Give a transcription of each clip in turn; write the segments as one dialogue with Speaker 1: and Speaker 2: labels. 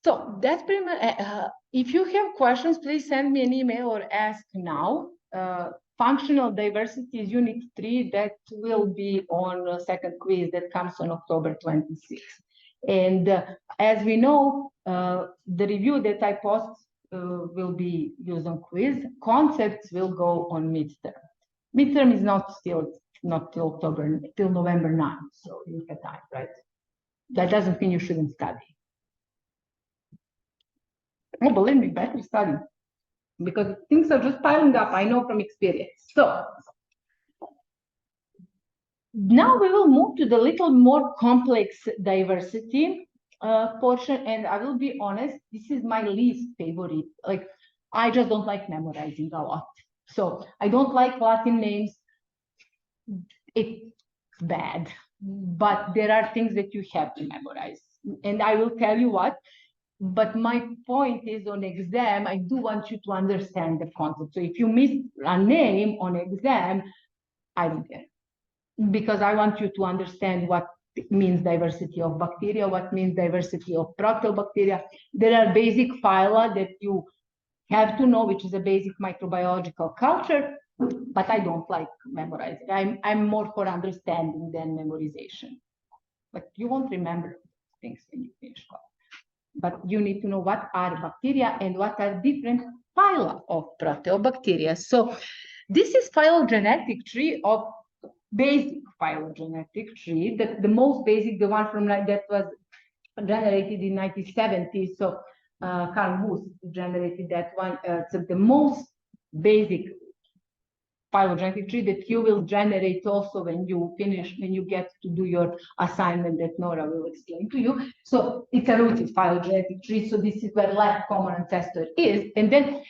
Speaker 1: So that's pretty much, if you have questions, please send me an email or ask now. Functional diversity is unit 3 that will be on a second quiz that comes on October 26th. And as we know, the review that I post will be used on quiz. Concepts will go on midterm. Midterm is not till October, till November 9th, so you have time, right? That doesn't mean you shouldn't study. Oh, believe me, better study, because things are just piling up. I know from experience. So now we will move to the little more complex diversity portion, and I will be honest, this is my least favorite. Like, I just don't like memorizing a lot. So I don't like Latin names. It's bad, but there are things that you have to memorize, and I will tell you what. But my point is, on exam, I do want you to understand the concept. So if you miss a name on exam, I don't care, because I want you to understand what means diversity of bacteria, what means diversity of Proteobacteria. There are basic phyla that you have to know, which is a basic microbiological culture, but I don't like memorizing. I'm more for understanding than memorization. But you won't remember things when you finish class. But you need to know what are bacteria and what are different phyla of Proteobacteria. So this is phylogenetic tree of basic phylogenetic tree. The most basic, the one from that was generated in 1970. So Carl Moose generated that one. So the most basic phylogenetic tree that you will generate also when you finish, when you get to do your assignment that Nora will explain to you. So it's a rooted phylogenetic tree. So this is where left common ancestor is. And then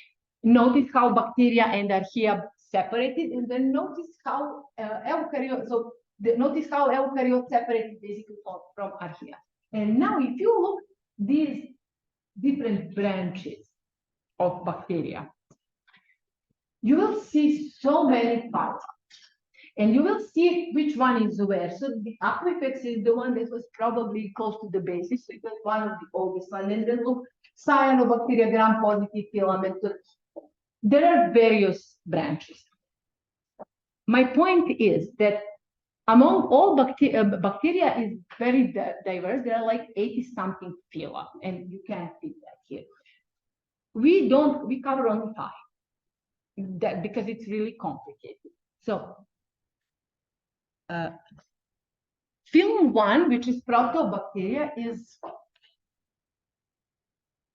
Speaker 1: notice how bacteria and archaea separated, and then notice how eukaryotes, so notice how eukaryotes separated basically from archaea. And now if you look these different branches of bacteria, you will see so many parts, and you will see which one is where. So the Aquifax is the one that was probably close to the basis, so it was one of the oldest ones. And then look, cyanobacteria, gram-positive filament. There are various branches. My point is that among all bacteria is very diverse. There are like 80-something phyla, and you can't fit that here. We cover only 5. That because it's really complicated. So phylum 1, which is Proteobacteria, is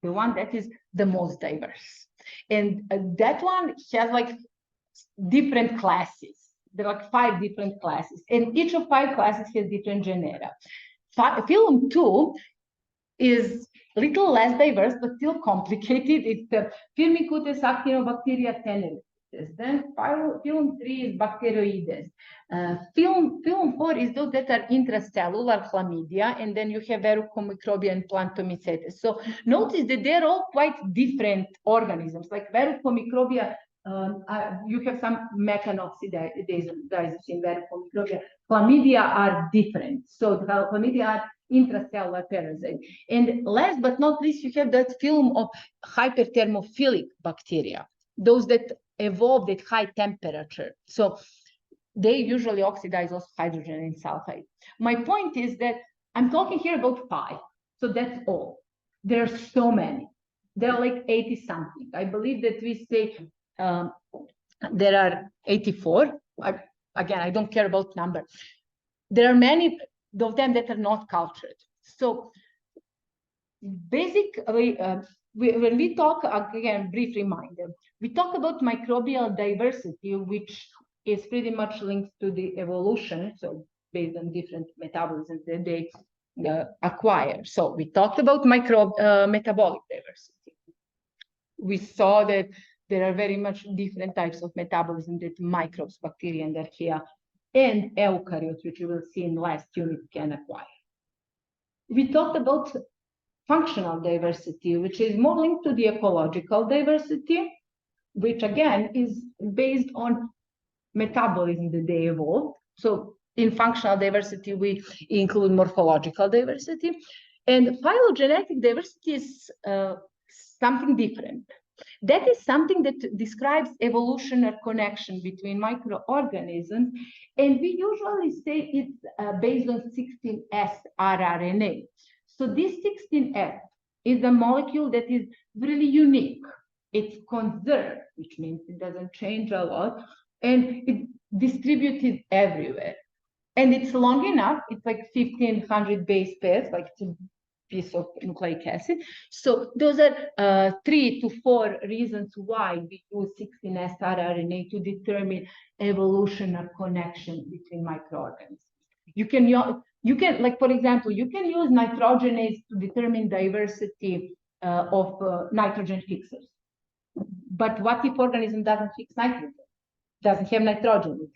Speaker 1: the one that is the most diverse, and that one has like different classes. There are like 5 different classes, and each of 5 classes has different genera. Phylum 2 is a little less diverse, but still complicated. It's the Firmicutes Actinobacteria teneris. Then phylum 3 is Bacteroides. Phylum 4 is those that are intracellular chlamydia, and then you have Verrucomicrobia and Plantomycetes. So notice that they're all quite different organisms. Like Verrucomicrobia, you have some mechanoxidase in Verrucomicrobia. Chlamydia are different. So the chlamydia are intracellular parasite. And last but not least, you have that phylum of hyperthermophilic bacteria, those that evolved at high temperature. So they usually oxidize also hydrogen and sulfide. My point is that I'm talking here about 5. So that's all. There are so many. There are like 80-something. I believe that we say there are 84. Again, I don't care about number. There are many of them that are not cultured. So basically, when we talk, again, brief reminder, we talk about microbial diversity, which is pretty much linked to the evolution, so based on different metabolisms that they acquire. So we talked about metabolic diversity. We saw that there are very much different types of metabolism that microbes, bacteria, and archaea, and eukaryotes, which you will see in the last unit, can acquire. We talked about functional diversity, which is more linked to the ecological diversity, which again is based on metabolism that they evolved. So in functional diversity, we include morphological diversity. And phylogenetic diversity is something different. That is something that describes evolutionary connection between microorganisms, and we usually say it's based on 16S rRNA. So this 16S is a molecule that is really unique. It's conserved, which means it doesn't change a lot, and it's distributed everywhere. And it's long enough, it's like 1500 base pairs, like it's a piece of nucleic acid. So those are 3 to 4 reasons why we use 16S rRNA to determine evolutionary connection between microorganisms. You can, like, for example, you can use nitrogenase to determine diversity of nitrogen fixers. But what if organism doesn't fix nitrogen, doesn't have nitrogen?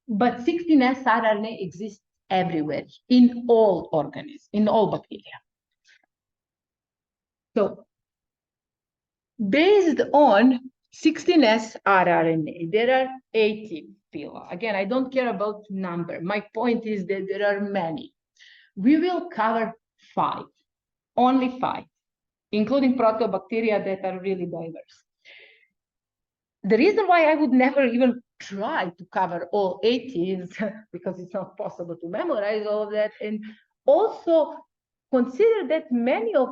Speaker 1: But 16S rRNA exists everywhere, in all organisms, in all bacteria. So based on 16S rRNA, there are 80 phyla. Again, I don't care about number. My point is that there are many. We will cover 5, only 5, including Proteobacteria that are really diverse. The reason why I would never even try to cover all 80 is because it's not possible to memorize all of that. And also consider that many of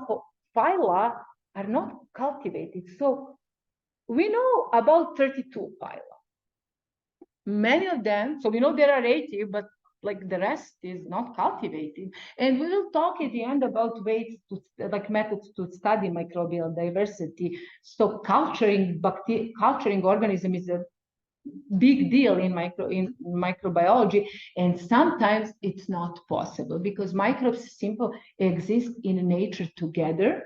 Speaker 1: phyla are not cultivated. So we know about 32 phyla. Many of them, so we know there are 80, but like the rest is not cultivated. And we will talk at the end about ways to, like, methods to study microbial diversity. So culturing organism is a big deal in microbiology, and sometimes it's not possible because microbes simply exist in nature together,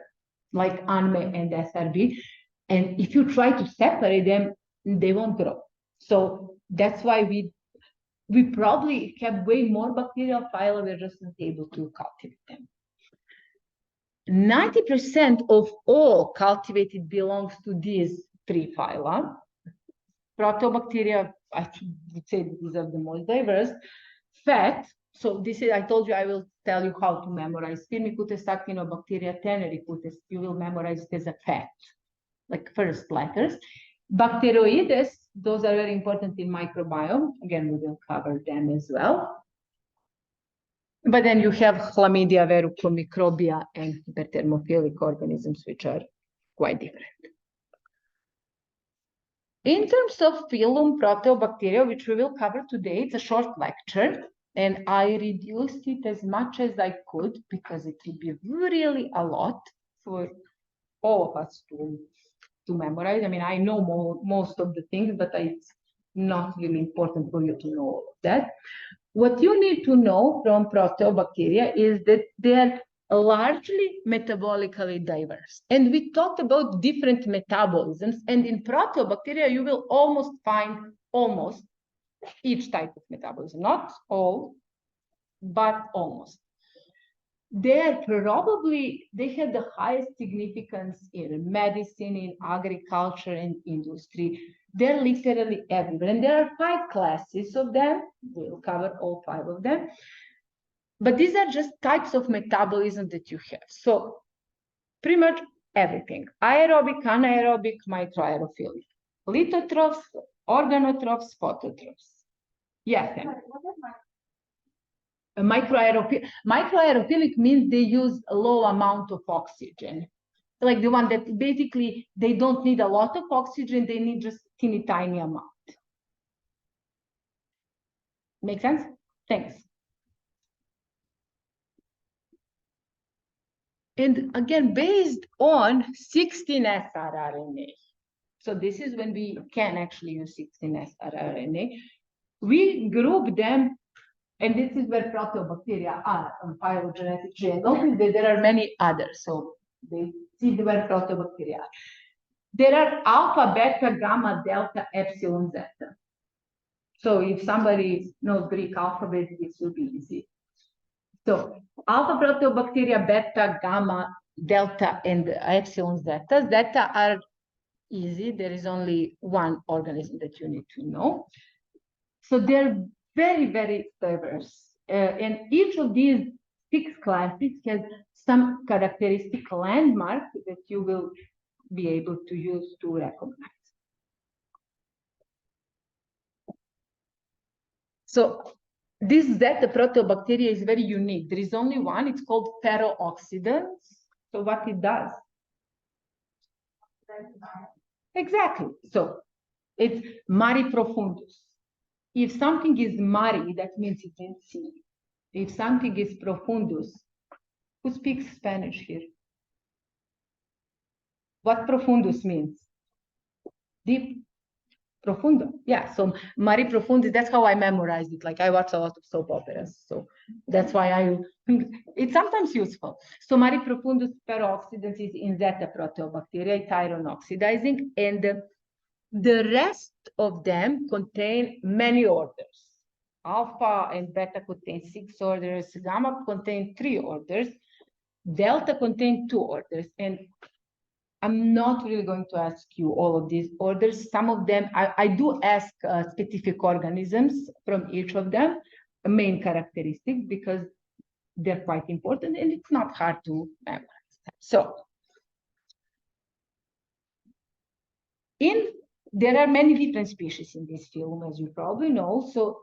Speaker 1: like ANME and SRB. And if you try to separate them, they won't grow. So that's why we probably have way more bacterial phyla, we're just not able to cultivate them. 90% of all cultivated belongs to these 3 phyla. Proteobacteria, I would say these are the most diverse. Fat, so this is, I told you, I will tell you how to memorize. Firmicutes, Actinobacteria, Tenericutes, you will memorize it as a fat, like first letters. Bacteroides, those are very important in microbiome. Again, we will cover them as well. But then you have Chlamydia, Verrucum, Microbia, and hyperthermophilic organisms, which are quite different. In terms of phylum Proteobacteria, which we will cover today, it's a short lecture, and I reduced it as much as I could because it would be really a lot for all of us to memorize. I mean, I know most of the things, but it's not really important for you to know all of that. What you need to know from Proteobacteria is that they're largely metabolically diverse. And we talked about different metabolisms. And in Proteobacteria, you will almost find each type of metabolism. Not all, but almost. They have the highest significance in medicine, in agriculture, and industry. They're literally everywhere. And there are 5 classes of them. We'll cover all 5 of them. But these are just types of metabolism that you have. So pretty much everything. Aerobic, anaerobic, microaerophilic. Lithotrophs, organotrophs, phototrophs. Yes, microaerophilic means they use a low amount of oxygen. Like the one that basically they don't need a lot of oxygen, they need just teeny tiny amount. Make sense? Thanks. And again, based on 16S rRNA. So this is when we can actually use 16S rRNA. We group them, and this is where Proteobacteria are on phylogenetic tree. And notice that there are many others. So they see where Proteobacteria are. There are alpha, beta, gamma, delta, epsilon, zeta. So if somebody knows Greek alphabet, this will be easy. So alpha Proteobacteria, beta, gamma, delta, and epsilon, zeta. Zeta are easy. There is only one organism that you need to know. So they're very, very diverse. And each of these six classes has some characteristic landmark that you will be able to use to recognize. So this Zeta proteobacteria is very unique. There is only one. It's called ferrooxidants. So what it does? Exactly. So it's mari profundus. If something is mari, that means it's in sea. If something is profundus, who speaks Spanish here? What profundus means? Deep. Profundo. Yeah, so Mari Profundis, that's how I memorized it. Like I watch a lot of soap operas, so that's why it's sometimes useful. So Mari Profundus peroxidans is in Zeta proteobacteria, it's iron oxidizing, and the rest of them contain many orders. Alpha and beta contain 6 orders, gamma contain 3 orders, delta contain 2 orders, and I'm not really going to ask you all of these orders. Some of them, I do ask specific organisms from each of them, main characteristics, because they're quite important and it's not hard to memorize. So, there are many different species in this film, as you probably know. So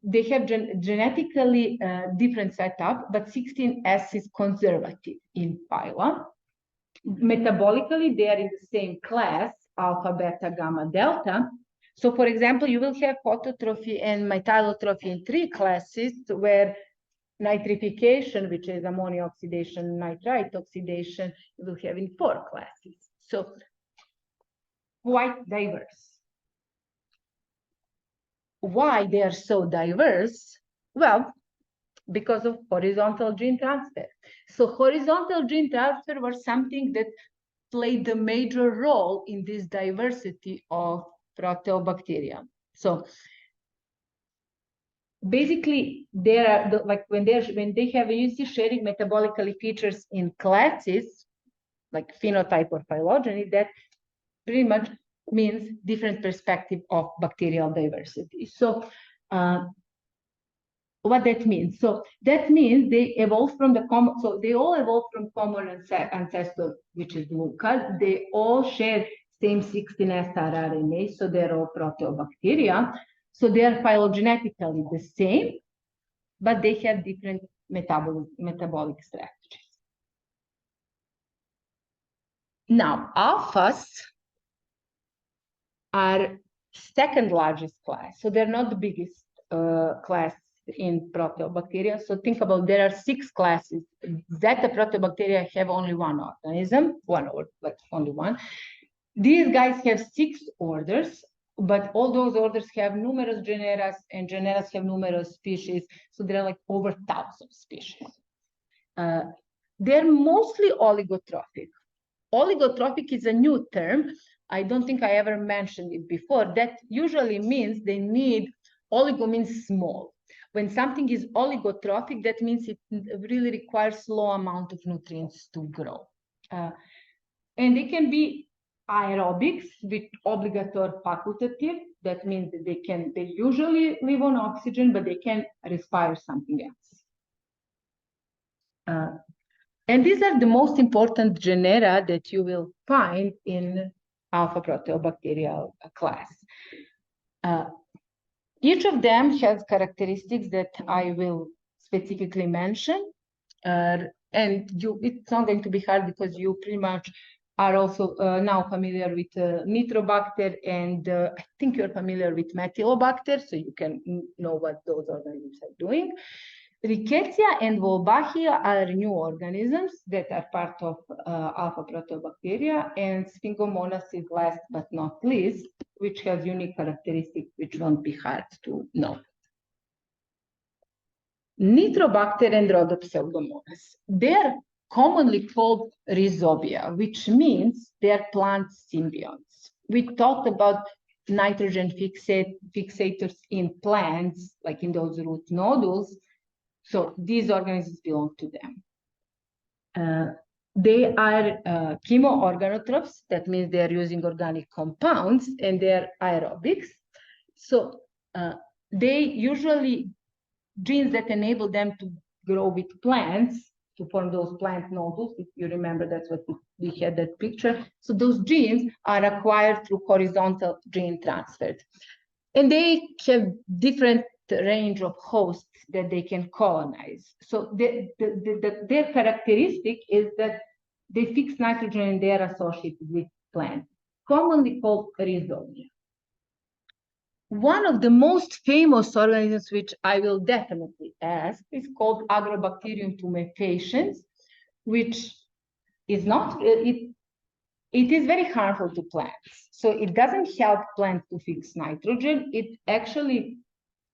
Speaker 1: they have genetically different setup, but 16S is conservative in phyla. Metabolically, they are in the same class, alpha, beta, gamma, delta. So, for example, you will have phototrophy and metallotrophy in 3 classes, where nitrification, which is ammonia oxidation, nitrite oxidation, you will have in 4 classes. So, quite diverse. Why they are so diverse? Well, because of horizontal gene transfer. So horizontal gene transfer was something that played the major role in this diversity of Proteobacteria. So basically, there are when they have sharing metabolically features in classes, like phenotype or phylogeny, that pretty much means different perspective of bacterial diversity. So what that means? So that means they evolved from the common, so they all evolved from common ancestor, which is Lucas. They all share same 16S rRNA, so they're all Proteobacteria. So they are phylogenetically the same, but they have different metabolic strategies. Now, alphas are second largest class, so they're not the biggest class in Proteobacteria. So think about, there are 6 classes. Zeta Proteobacteria have only one organism, but only one. These guys have 6 orders, but all those orders have numerous genera, and genera have numerous species. So there are like over 1,000 species. They're mostly oligotrophic. Oligotrophic is a new term. I don't think I ever mentioned it before. That usually means they need, oligo means small. When something is oligotrophic, that means it really requires low amount of nutrients to grow. And they can be aerobics with obligatory facultative. That means that they usually live on oxygen, but they can respire something else. And these are the most important genera that you will find in alpha proteobacterial class. Each of them has characteristics that I will specifically mention. And it's not going to be hard because you pretty much are also now familiar with Nitrobacter, and I think you're familiar with Methylobacter, so you can know what those organisms are doing. Rickettsia and Wolbachia are new organisms that are part of alpha proteobacteria, and Sphingomonas is last but not least, which has unique characteristics which won't be hard to know. Nitrobacter and Rhodopseudomonas, they're commonly called rhizobia, which means they're plant symbionts. We talked about nitrogen fixators in plants, like in those root nodules. So these organisms belong to them. They are chemoorganotrophs. That means they are using organic compounds, and they are aerobics. So they usually, genes that enable them to grow with plants to form those plant nodules. If you remember, that's what we had that picture. So those genes are acquired through horizontal gene transfer. And they have different range of hosts that they can colonize. So their characteristic is that they fix nitrogen and they are associated with plants, commonly called rhizonia. One of the most famous organisms, which I will definitely ask, is called Agrobacterium tumefaciens, which is not, it is very harmful to plants. So it doesn't help plants to fix nitrogen. It actually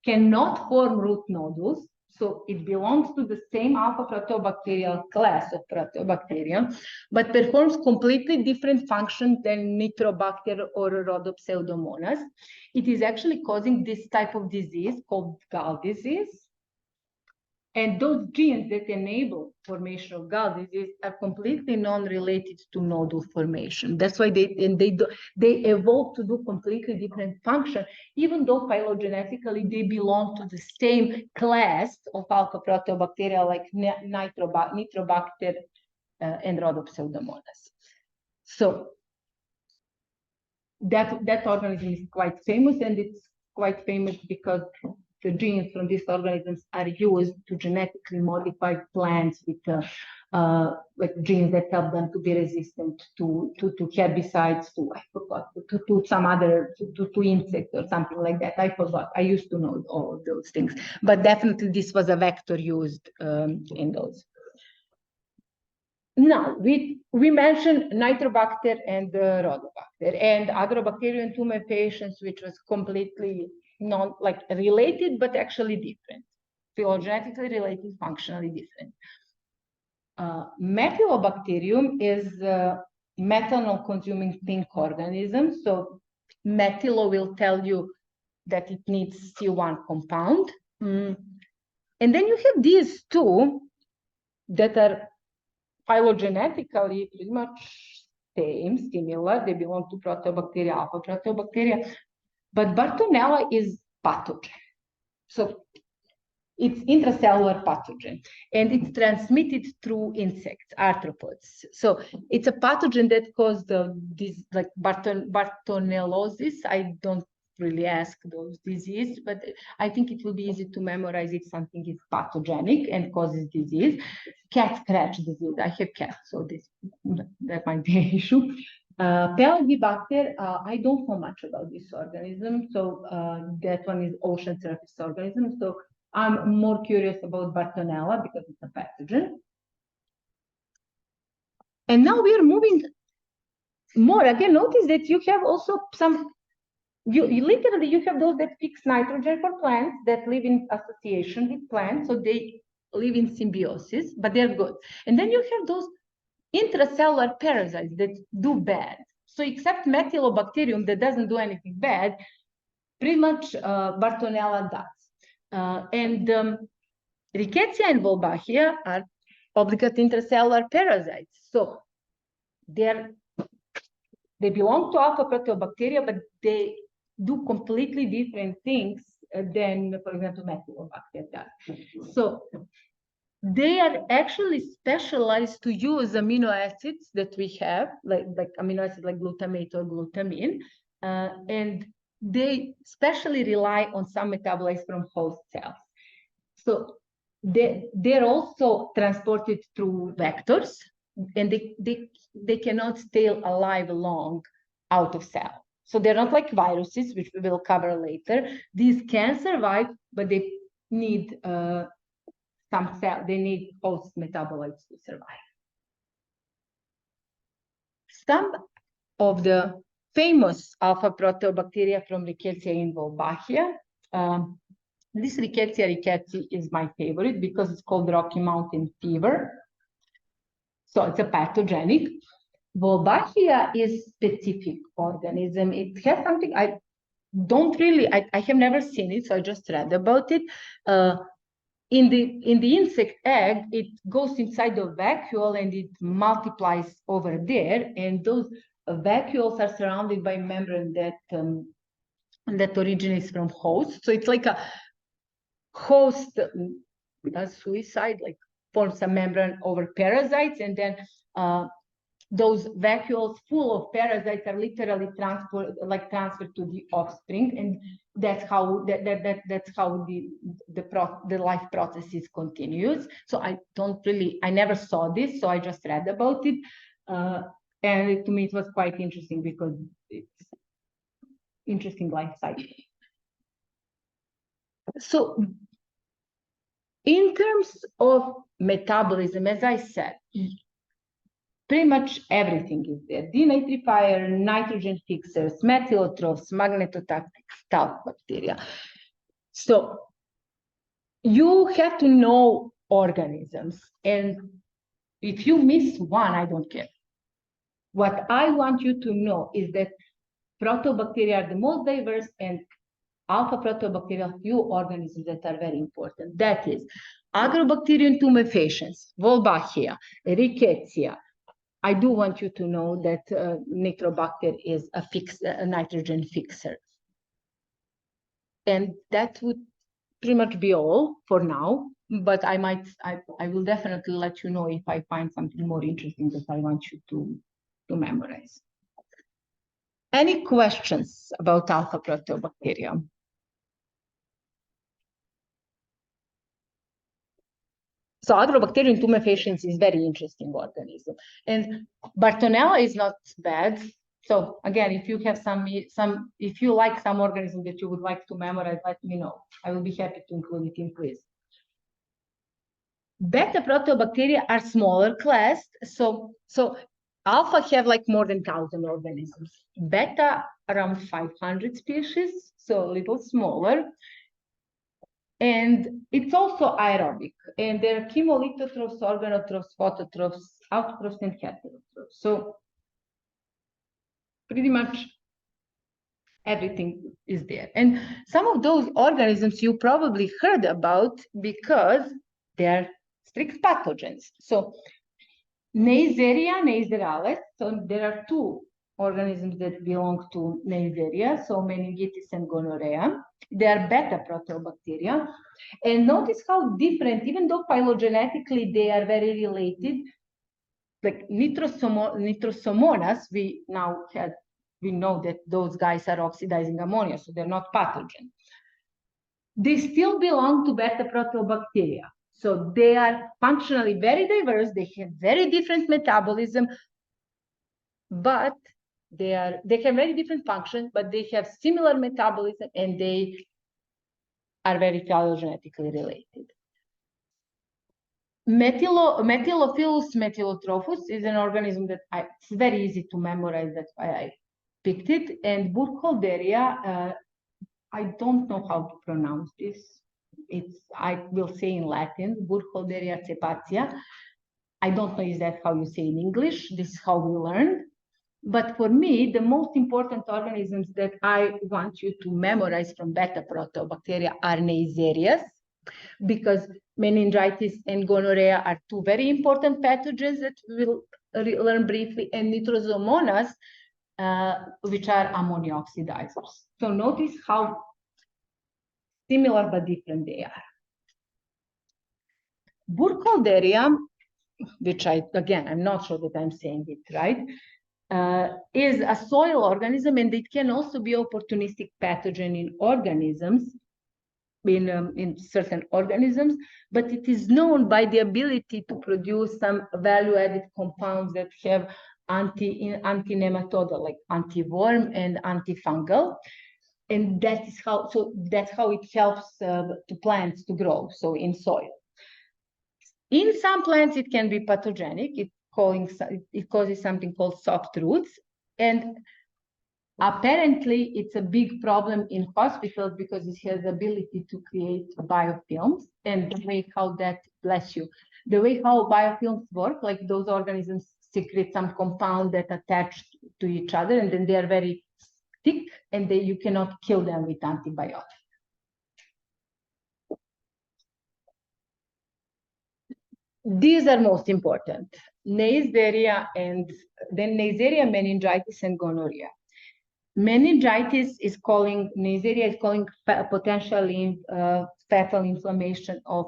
Speaker 1: cannot form root nodules. So it belongs to the same alpha proteobacterial class of Proteobacteria, but performs completely different functions than Nitrobacter or Rhodopseudomonas. It is actually causing this type of disease called gall disease. And those genes that enable formation of gall disease are completely non-related to nodule formation. That's why they evolve to do completely different function, even though phylogenetically they belong to the same class of alpha proteobacteria like Nitrobacter and Rhodopseudomonas. So that organism is quite famous, and it's quite famous because the genes from these organisms are used to genetically modify plants with genes that help them to be resistant to herbicides, to some other, to insects or something like that. I forgot. I used to know all of those things, but definitely this was a vector used in those. Now, we mentioned Nitrobacter and Rhodobacter and Agrobacterium tumefaciens, which was completely related, but actually different. Phylogenetically related, functionally different. Methylobacterium is a methanol-consuming pink organism. So methylo will tell you that it needs C1 compound. And then you have these two that are phylogenetically pretty much similar. They belong to Proteobacteria, alpha Proteobacteria. But Bartonella is pathogen. So it's intracellular pathogen, and it's transmitted through insects, arthropods. So it's a pathogen that causes this like Bartonellosis. I don't really ask those diseases, but I think it will be easy to memorize if something is pathogenic and causes disease. Cat scratch disease. I have cats, so that might be an issue. Pelagibacter, I don't know much about this organism, so that one is ocean surface organism. So I'm more curious about Bartonella because it's a pathogen. And now we are moving more. Again, notice that you have also some, you have those that fix nitrogen for plants that live in association with plants, so they live in symbiosis, but they're good. And then you have those intracellular parasites that do bad. So except Methylobacterium that doesn't do anything bad, pretty much Bartonella does. Rickettsia and Wolbachia are obligate intracellular parasites. So they belong to alpha Proteobacteria, but they do completely different things than, for example, Methylobacter does. So they are actually specialized to use amino acids that we have, like amino acids like glutamate or glutamine, and they specially rely on some metabolites from host cells. So they're also transported through vectors, and they cannot stay alive long out of cell. So they're not like viruses, which we will cover later. These can survive, but they need they need host metabolites to survive. Some of the famous alpha Proteobacteria from Rickettsia in Wolbachia. This Rickettsia rickettsii is my favorite because it's called Rocky Mountain fever. So it's a pathogenic. Wolbachia is specific organism. It has something I have never seen it, so I just read about it. In the insect egg, it goes inside the vacuole and it multiplies over there. And those vacuoles are surrounded by membrane that originates from host. So it's like a host does suicide, like forms a membrane over parasites, and then those vacuoles full of parasites are literally transferred to the offspring, and that's how the life processes continues. So I never saw this, so I just read about it, and to me it was quite interesting because it's interesting life cycle. So in terms of metabolism, as I said, pretty much everything is there. Denitrifier, nitrogen fixers, methylotrophs, magnetotaxic talc bacteria. So you have to know organisms, and if you miss one, I don't care. What I want you to know is that Proteobacteria are the most diverse, and alpha Proteobacteria, few organisms that are very important. That is Agrobacterium tumefaciens, Wolbachia, Rickettsia. I do want you to know that Nitrobacter is a nitrogen fixer. And that would pretty much be all for now, but I will definitely let you know if I find something more interesting that I want you to memorize. Any questions about alpha Proteobacteria? So Agrobacterium tumefaciens is very interesting organism, and Bartonella is not bad. So again, if you have if you like some organism that you would like to memorize, let me know. I will be happy to include it in quiz. Beta Proteobacteria are smaller class, so alpha have like more than 1,000 organisms. Beta around 500 species, so a little smaller. And it's also aerobic, and there are chemolithotrophs, organotrophs, phototrophs, autotrophs, and heterotrophs. So pretty much everything is there. And some of those organisms you probably heard about because they're strict pathogens. So Neisseria, Neisserales, so there are two organisms that belong to Neisseria, so meningitis and gonorrhea. They are beta Proteobacteria. And notice how different, even though phylogenetically they are very related, like Nitrosomonas, we know that those guys are oxidizing ammonia, so they're not pathogen. They still belong to beta Proteobacteria. So they are functionally very diverse, they have very different metabolism, but they have very different functions, but they have similar metabolism, and they are very phylogenetically related. Methylophilus methylotrophus is an organism that it's very easy to memorize, that's why I picked it. And Burkholderia, I don't know how to pronounce this. I will say in Latin, Burkholderia cepacia. I don't know is that how you say in English. This is how we learned. But for me, the most important organisms that I want you to memorize from beta Proteobacteria are Neisserias, because meningitis and gonorrhea are two very important pathogens that we'll learn briefly, and Nitrosomonas, which are ammonia oxidizers. So notice how similar but different they are. Burkholderia, which I'm not sure that I'm saying it right, is a soil organism, and it can also be opportunistic pathogen in organisms, in certain organisms, but it is known by the ability to produce some value-added compounds that have anti-nematodal, like anti-worm and antifungal, and that's how it helps the plants to grow. So in soil, in some plants it can be pathogenic. It causes something called soft roots, and apparently, it's a big problem in hospitals because it has the ability to create biofilms, and the way how that, bless you, the way how biofilms work, like those organisms secrete some compound that attach to each other, and then they are very thick, and you cannot kill them with antibiotics. These are most important: Neisseria, and then Neisseria, meningitis, and gonorrhea. Meningitis is calling, Neisseria is calling potentially fatal inflammation of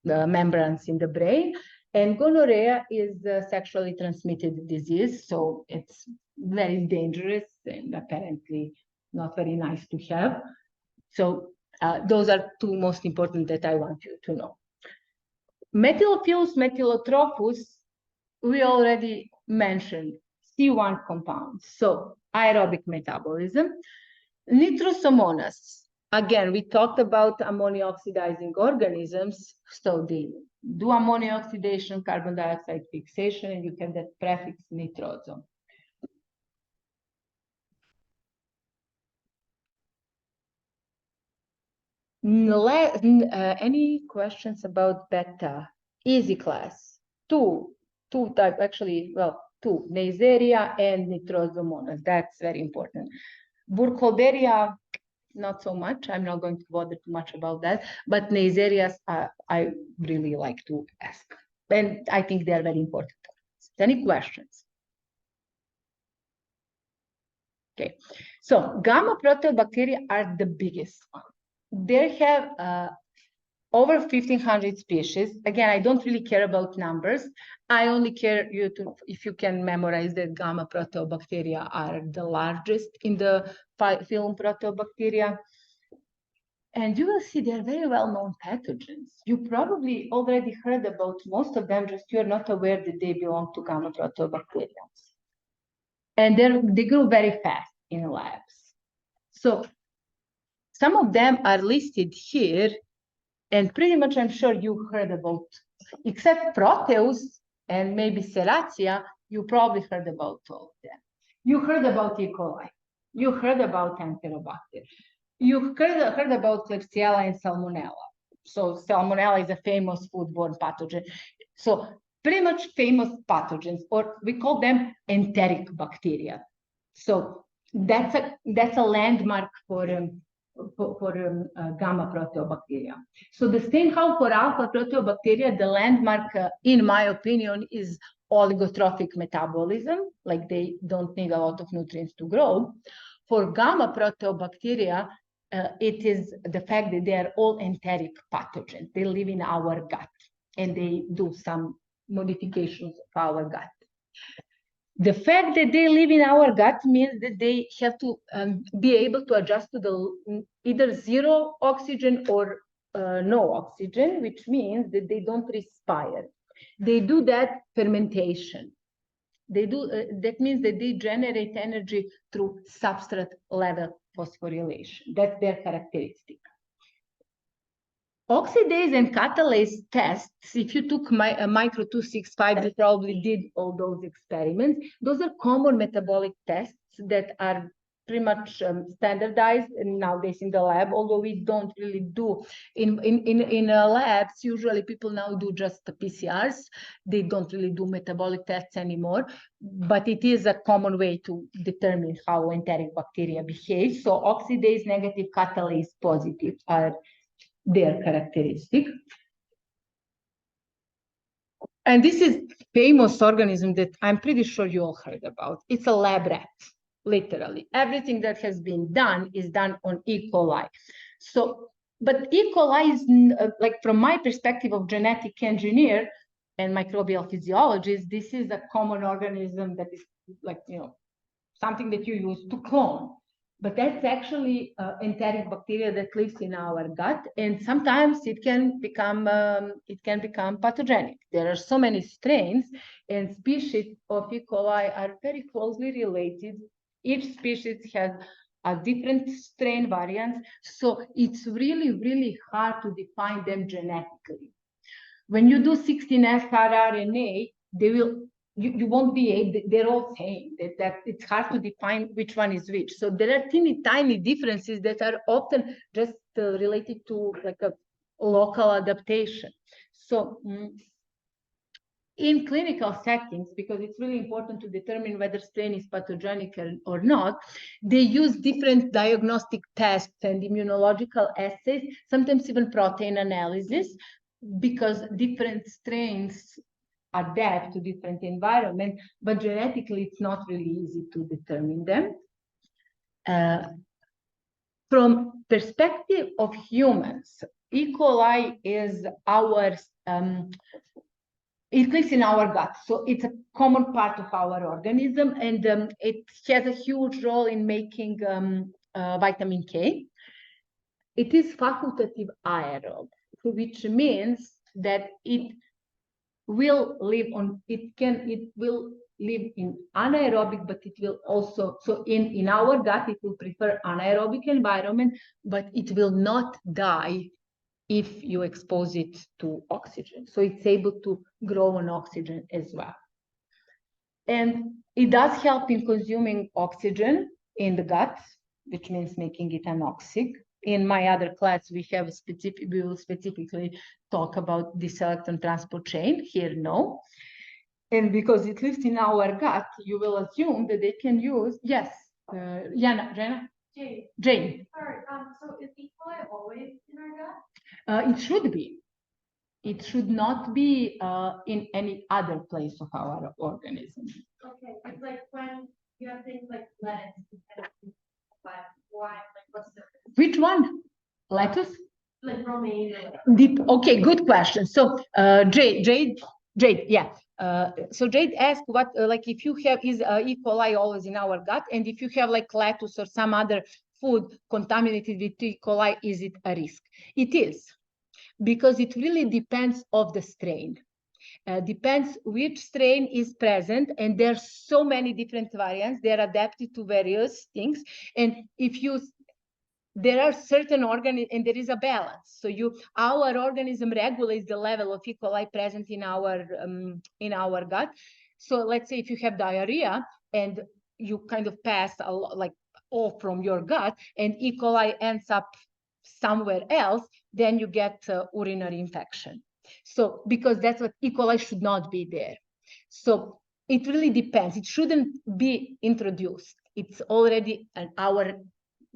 Speaker 1: the membranes in the brain. And gonorrhea is a sexually transmitted disease, so it's very dangerous and apparently not very nice to have. So those are two most important that I want you to know. Methylophilus methylotrophus, we already mentioned C1 compounds, so aerobic metabolism. Nitrosomonas, again, we talked about ammonia oxidizing organisms, so they do ammonia oxidation, carbon dioxide fixation, and you get that prefix nitroso. Any questions about beta? Easy class. Two type, actually, well, two, Neisseria and Nitrosomonas. That's very important. Burkholderia, not so much. I'm not going to bother too much about that. But Neisserias, I really like to ask. And I think they are very important. Any questions? Okay. So gamma proteobacteria are the biggest one. They have over 1,500 species. Again, I don't really care about numbers. I only care if you can memorize that gamma proteobacteria are the largest in the phylum Proteobacteria. And you will see they're very well-known pathogens. You probably already heard about most of them, just you're not aware that they belong to gamma Proteobacteria. And they grow very fast in labs. So some of them are listed here, and pretty much I'm sure you heard about, except Proteus and maybe Serratia, you probably heard about all of them. You heard about E. coli. You heard about Enterobacter. You heard about Klebsiella and Salmonella. So Salmonella is a famous foodborne pathogen. So pretty much famous pathogens, or we call them enteric bacteria. So that's a landmark for gamma proteobacteria. So the same how for alpha proteobacteria, the landmark, in my opinion, is oligotrophic metabolism, like they don't need a lot of nutrients to grow. For gamma proteobacteria, it is the fact that they are all enteric pathogens. They live in our gut, and they do some modifications of our gut. The fact that they live in our gut means that they have to be able to adjust to the either zero oxygen or no oxygen, which means that they don't respire. They do that fermentation. They do that means that they generate energy through substrate level phosphorylation. That's their characteristic. Oxidase and catalase tests, if you took micro 265, you probably did all those experiments. Those are common metabolic tests that are pretty much standardized nowadays in the lab, although we don't really do. In labs, usually people now do just the PCRs. They don't really do metabolic tests anymore, but it is a common way to determine how enteric bacteria behave. So oxidase negative, catalase positive are their characteristic. And this is famous organism that I'm pretty sure you all heard about. It's a lab rat, literally. Everything that has been done is done on E. coli. So, but E. coli is, like from my perspective of genetic engineer and microbial physiologist, this is a common organism that is like, something that you use to clone. But that's actually enteric bacteria that lives in our gut, and sometimes it can become pathogenic. There are so many strains, and species of E. coli are very closely related. Each species has a different strain variants, so it's really, really hard to define them genetically. When you do 16S rRNA, they will. You won't be able, they're all same, that it's hard to define which one is which. So there are teeny tiny differences that are often just related to like a local adaptation. So in clinical settings, because it's really important to determine whether strain is pathogenic or not, they use different diagnostic tests and immunological assays, sometimes even protein analysis, because different strains adapt to different environments, but genetically it's not really easy to determine them. From perspective of humans, E. coli is our, it lives in our gut. So it's a common part of our organism, and it has a huge role in making vitamin K. It is facultative aerobe, which means that it will live on, it will live in anaerobic, but it will also, so in our gut, it will prefer anaerobic environment, but it will not die if you expose it to oxygen. So it's able to grow on oxygen as well. And it does help in consuming oxygen in the gut, which means making it anoxic. In my other class, we will specifically talk about this electron transport chain. Here, no. And because it lives in our gut, you will assume that they can use, yes, Jana? Jane.
Speaker 2: Sorry, so is E. coli always in our gut?
Speaker 1: It should be. It should not be in any other place of our organism.
Speaker 2: Okay, it's like when you have things like lettuce, but why? Like, what's the
Speaker 1: Which one? Lettuce?
Speaker 2: like romaine?
Speaker 1: Okay, good question. So Jade, yeah. So Jade asked what, like, if you have is E. coli always in our gut, and if you have like lettuce or some other food contaminated with E. coli, is it a risk? It is, because it really depends of the strain. Depends which strain is present, and there's so many different variants. They're adapted to various things, and if you there are certain organs, and there is a balance. So our organism regulates the level of E. coli present in our gut. So let's say if you have diarrhea and you kind of pass a lot, like all from your gut, and E. coli ends up somewhere else, then you get urinary infection. So because that's what E. coli should not be there. So it really depends. It shouldn't be introduced. It's already our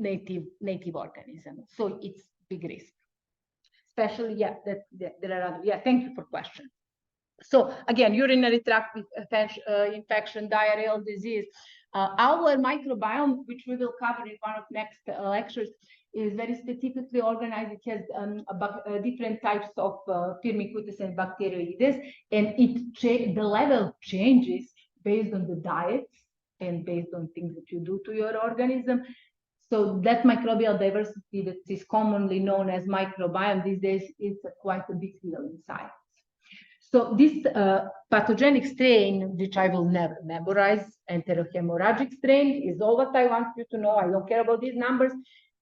Speaker 1: native organism. So it's big risk. Especially, yeah, that there are other, yeah, thank you for question. So again, urinary tract infection, diarrheal disease. Our microbiome, which we will cover in one of next lectures, is very specifically organized. It has different types of firmicutes and bacteroides, and the level changes based on the diet and based on things that you do to your organism. So that microbial diversity that is commonly known as microbiome these days is quite a big deal in science. So this pathogenic strain, which I will never memorize, enterohemorrhagic strain, is all what I want you to know. I don't care about these numbers.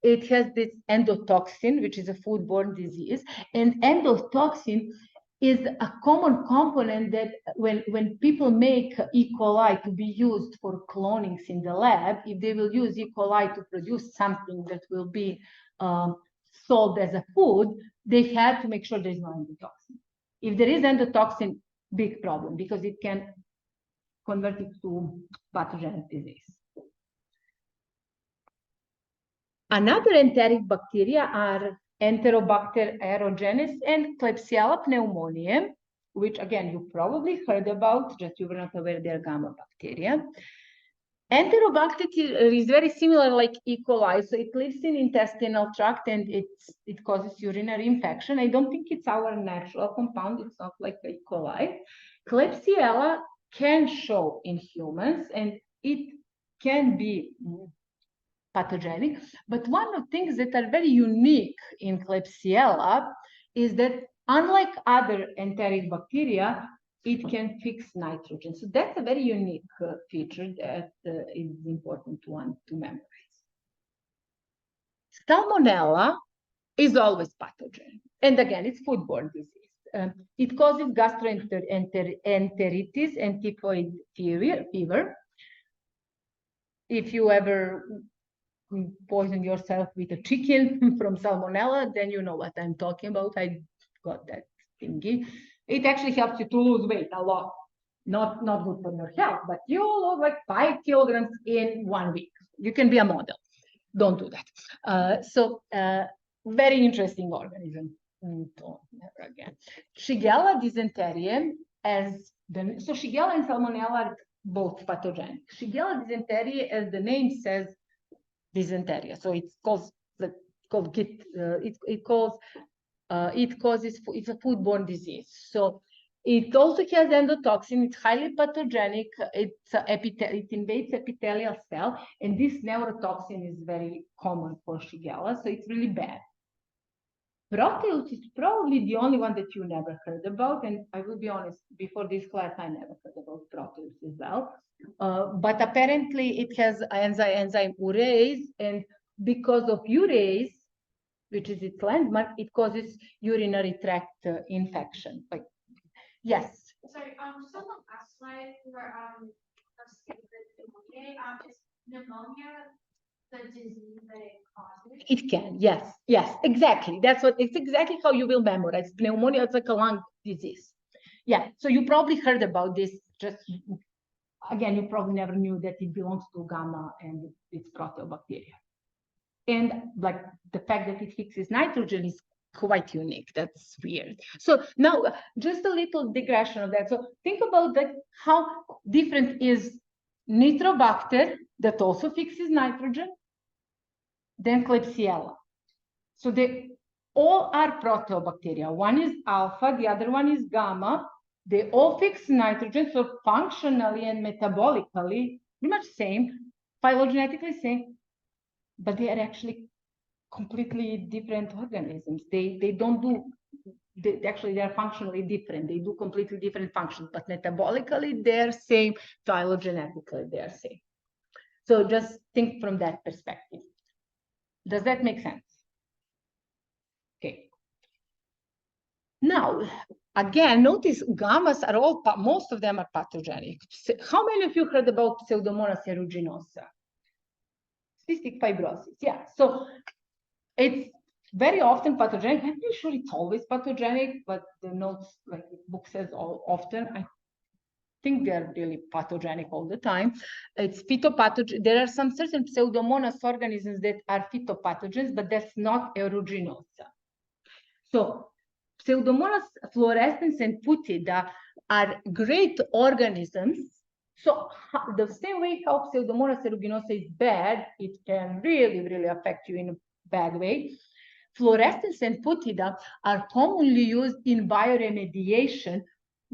Speaker 1: It has this endotoxin, which is a foodborne disease. And endotoxin is a common component that when people make E. coli to be used for clonings in the lab, if they will use E. coli to produce something that will be sold as a food, they have to make sure there is no endotoxin. If there is endotoxin, big problem, because it can convert it to pathogenic disease. Another enteric bacteria are Enterobacter aerogenes and Klebsiella pneumoniae, which again, you probably heard about, just you were not aware they're gamma bacteria. Enterobacter is very similar like E. coli, so it lives in intestinal tract and it causes urinary infection. I don't think it's our natural compound, it's not like E. coli. Klebsiella can show in humans and it can be pathogenic, but one of the things that are very unique in Klebsiella is that unlike other enteric bacteria, it can fix nitrogen. So that's a very unique feature that is important one to memorize. Salmonella is always pathogen. And again, it's foodborne disease. It causes gastroenteritis and typhoid fever. If you ever poison yourself with a chicken from salmonella, then you know what I'm talking about. I got that thingy. It actually helps you to lose weight a lot. Not good for your health, but you lose like 5 kilograms in 1 week. You can be a model. Don't do that. Very interesting organism. Never again. Shigella dysenteriae, so Shigella and Salmonella are both pathogenic. Shigella dysenteriae, as the name says, dysentery. So it calls It's a foodborne disease. So it also has endotoxin. It's highly pathogenic. It invades epithelial cell, and this neurotoxin is very common for Shigella, so it's really bad. Proteus is probably the only one that you never heard about, and I will be honest, before this class, I never heard about Proteus as well. But apparently it has enzyme urease, and because of urease, which is its landmark, it causes urinary tract infection. Like, yes.
Speaker 2: Sorry, just on the last slide where is pneumonia the disease that it causes?
Speaker 1: It can, yes, exactly. It's exactly how you will memorize. Pneumonia is like a lung disease. Yeah, so you probably heard about this. Just again, you probably never knew that it belongs to gamma and it's Proteobacteria. And like the fact that it fixes nitrogen is quite unique. That's weird. So now just a little digression of that. So think about that, how different is Nitrobacter that also fixes nitrogen than Klebsiella. So they all are Proteobacteria. One is alpha, the other one is gamma. They all fix nitrogen, so functionally and metabolically, pretty much same, phylogenetically same, but they are actually completely different organisms. They don't do, actually they're functionally different. They do completely different functions, but metabolically they're same, phylogenetically they're same. So just think from that perspective. Does that make sense? Okay. Now, again, notice gammas are all, most of them are pathogenic. How many of you heard about Pseudomonas aeruginosa? Cystic fibrosis, yeah. So it's very often pathogenic. I'm pretty sure it's always pathogenic, but the notes, like the book says, often. I think they're really pathogenic all the time. It's phytopathogen. There are some certain Pseudomonas organisms that are phytopathogens, but that's not aeruginosa. So Pseudomonas fluorescens and putida are great organisms. So the same way how Pseudomonas aeruginosa is bad, it can really, really affect you in a bad way. Fluorescens and putida are commonly used in bioremediation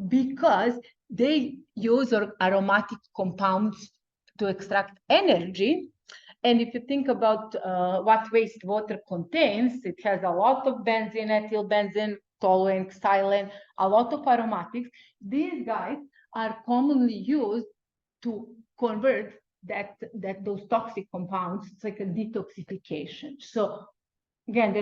Speaker 1: because they use aromatic compounds to extract energy. And if you think about what wastewater contains, it has a lot of benzene, ethylbenzene, toluene, xylene, a lot of aromatics. These guys are commonly used to convert those toxic compounds. It's like a detoxification. So again,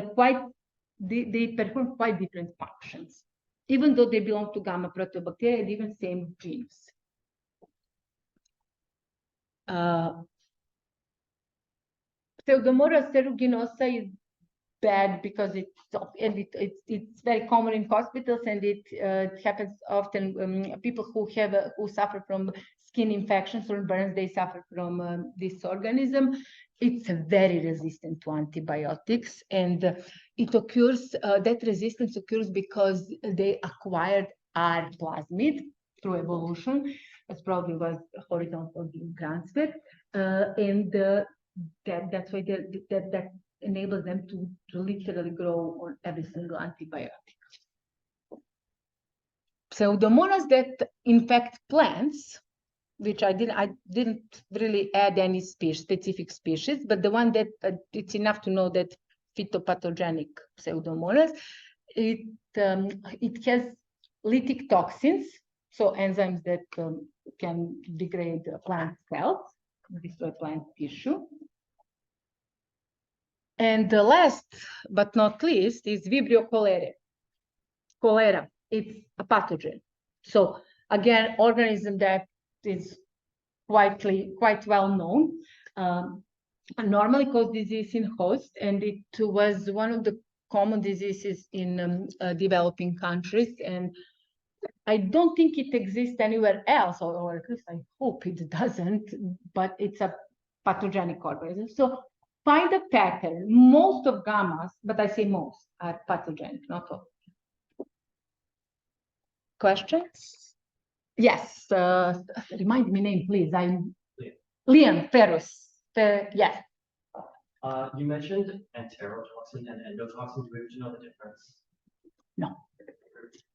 Speaker 1: they perform quite different functions, even though they belong to gamma Proteobacteria and even same genes. Pseudomonas aeruginosa is bad because it's very common in hospitals, and it happens often. People who suffer from skin infections or burns, they suffer from this organism. It's very resistant to antibiotics, and it occurs. That resistance occurs because they acquired R plasmid through evolution. It probably was horizontal gene transfer, and that's why that enables them to literally grow on every single antibiotic. Pseudomonas that infect plants, which I didn't really add any specific species, but the one that it's enough to know that phytopathogenic Pseudomonas, it has lytic toxins, so enzymes that can degrade plant cells, destroy plant tissue. And the last but not least is Vibrio cholerae. Cholera, it's a pathogen. So again, organism that is quite well known. Normally cause disease in host, and it was one of the common diseases in developing countries. And I don't think it exists anywhere else, or at least I hope it doesn't, but it's a pathogenic organism. So find a pattern. Most of gammas, but I say most, are pathogenic, not all. Questions? Yes. Remind me name, please. I'm Liam Ferrus. Yes.
Speaker 3: You mentioned enterotoxin and endotoxin. Do we know the difference?
Speaker 1: No,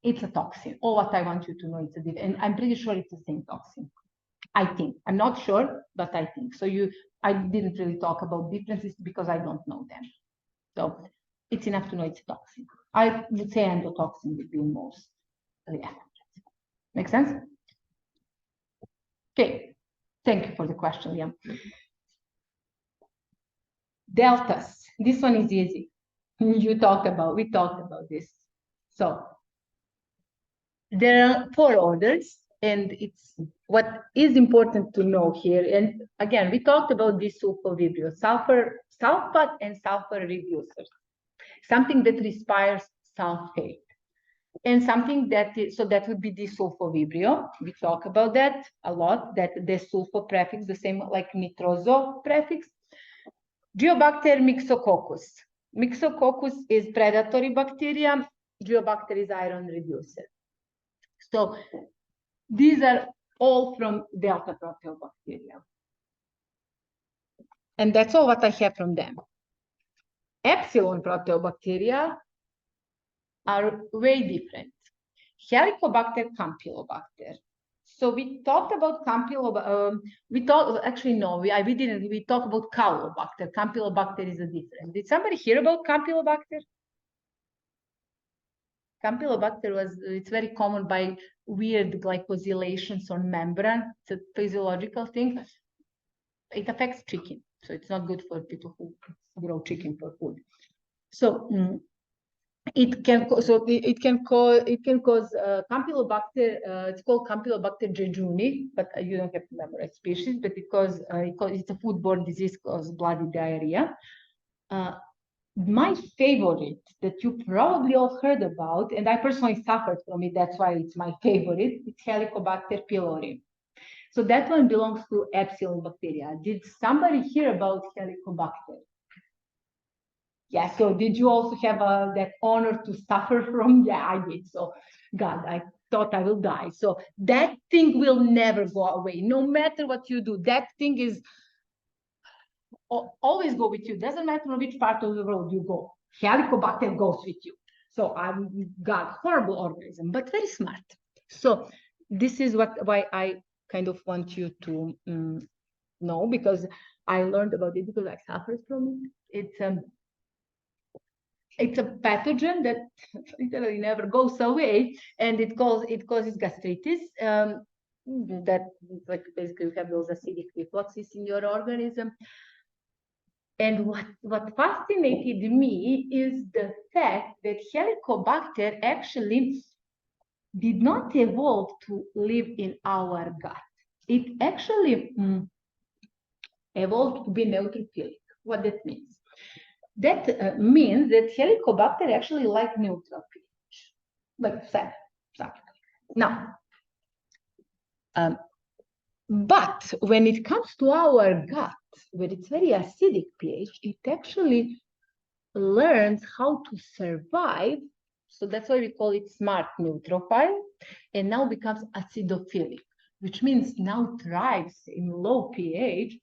Speaker 1: it's a toxin. All what I want you to know, it's a different, and I'm pretty sure it's the same toxin. I think. I'm not sure, but I think. So I didn't really talk about differences because I don't know them. So it's enough to know it's a toxin. I would say endotoxin would be most reactive. Make sense? Okay. Thank you for the question, Liam. Deltas. This one is easy. We talked about this. So there are 4 orders, and it's what is important to know here. And again, we talked about this sulfovibrio, sulfate and sulfur reducers, something that respires sulfate, and something that is, so that would be disulfovibrio. We talk about that a lot, that the sulfo prefix, the same like nitroso prefix. Geobacter mixococcus. Mixococcus is predatory bacteria. Geobacter is iron reducer. So these are all from delta Proteobacteria. And that's all what I have from them. Epsilon Proteobacteria are way different. Helicobacter, Campylobacter. So we talked about Campylobacter. We talked about Caulobacter. Campylobacter is a different. Did somebody hear about Campylobacter? Campylobacter it's very common by weird glycosylations on membrane. It's a physiological thing. It affects chicken, so it's not good for people who grow chicken for food. So it can cause Campylobacter. It's called Campylobacter jejuni, but you don't have to memorize species. But it's a foodborne disease called bloody diarrhea. My favorite that you probably all heard about, and I personally suffered from it, that's why it's my favorite, it's Helicobacter pylori. So that one belongs to epsilon bacteria. Did somebody hear about Helicobacter? Yeah, so did you also have that honor to suffer from? Yeah, I did. So, God, I thought I will die. So that thing will never go away. No matter what you do, that thing is always go with you. Doesn't matter on which part of the road you go. Helicobacter goes with you. So I've got horrible organism, but very smart. So this is why I kind of want you to know, because I learned about it because I suffered from it. It's a pathogen that literally never goes away, and it causes gastritis. That like basically you have those acidic refluxes in your organism. And what fascinated me is the fact that Helicobacter actually did not evolve to live in our gut. It actually evolved to be neutrophilic. What that means? That means that Helicobacter actually like neutral pH, like 7, something. Now, but when it comes to our gut, where it's very acidic pH, it actually learns how to survive. So that's why we call it smart neutrophile, and now becomes acidophilic, which means now thrives in low pH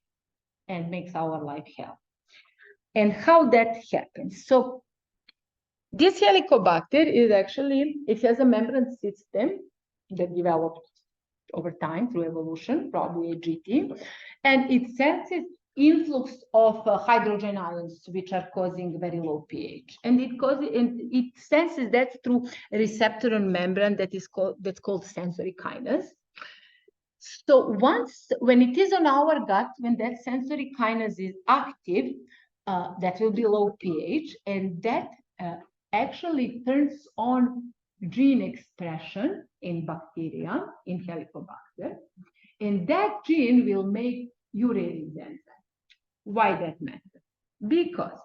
Speaker 1: and makes our life hell. And how that happens. So this Helicobacter is actually, it has a membrane system that developed over time through evolution, probably AGT, and it senses influx of hydrogen ions, which are causing very low pH, and it senses that through a receptor on membrane that's called sensory kinase. So when it is on our gut, when that sensory kinase is active, that will be low pH, and that actually turns on gene expression in bacteria, in Helicobacter, and that gene will make urease enzyme. Why that matters? Because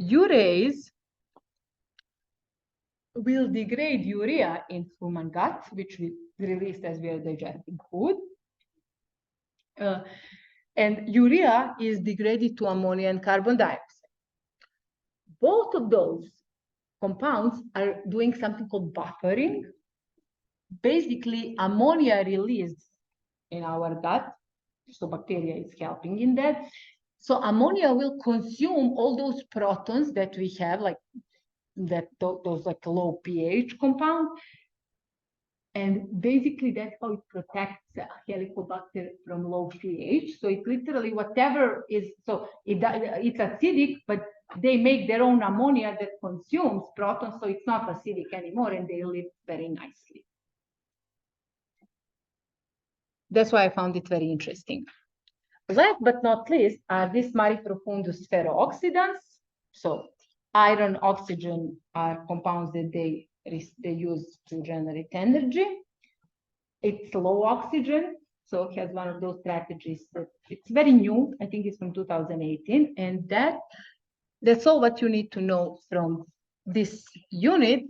Speaker 1: urease will degrade urea in human gut, which we release as we are digesting food. And urea is degraded to ammonia and carbon dioxide. Both of those compounds are doing something called buffering. Basically, ammonia released in our gut, so bacteria is helping in that. So ammonia will consume all those protons that we have, like those like low pH compounds. And basically that's how it protects Helicobacter from low pH. So it literally whatever is, so it's acidic, but they make their own ammonia that consumes protons, so it's not acidic anymore, and they live very nicely. That's why I found it very interesting. Last but not least are these Mariprofundus ferrooxidants. So iron, oxygen are compounds that they use to generate energy. It's low oxygen, so it has one of those strategies that it's very new. I think it's from 2018, and that's all what you need to know from this unit.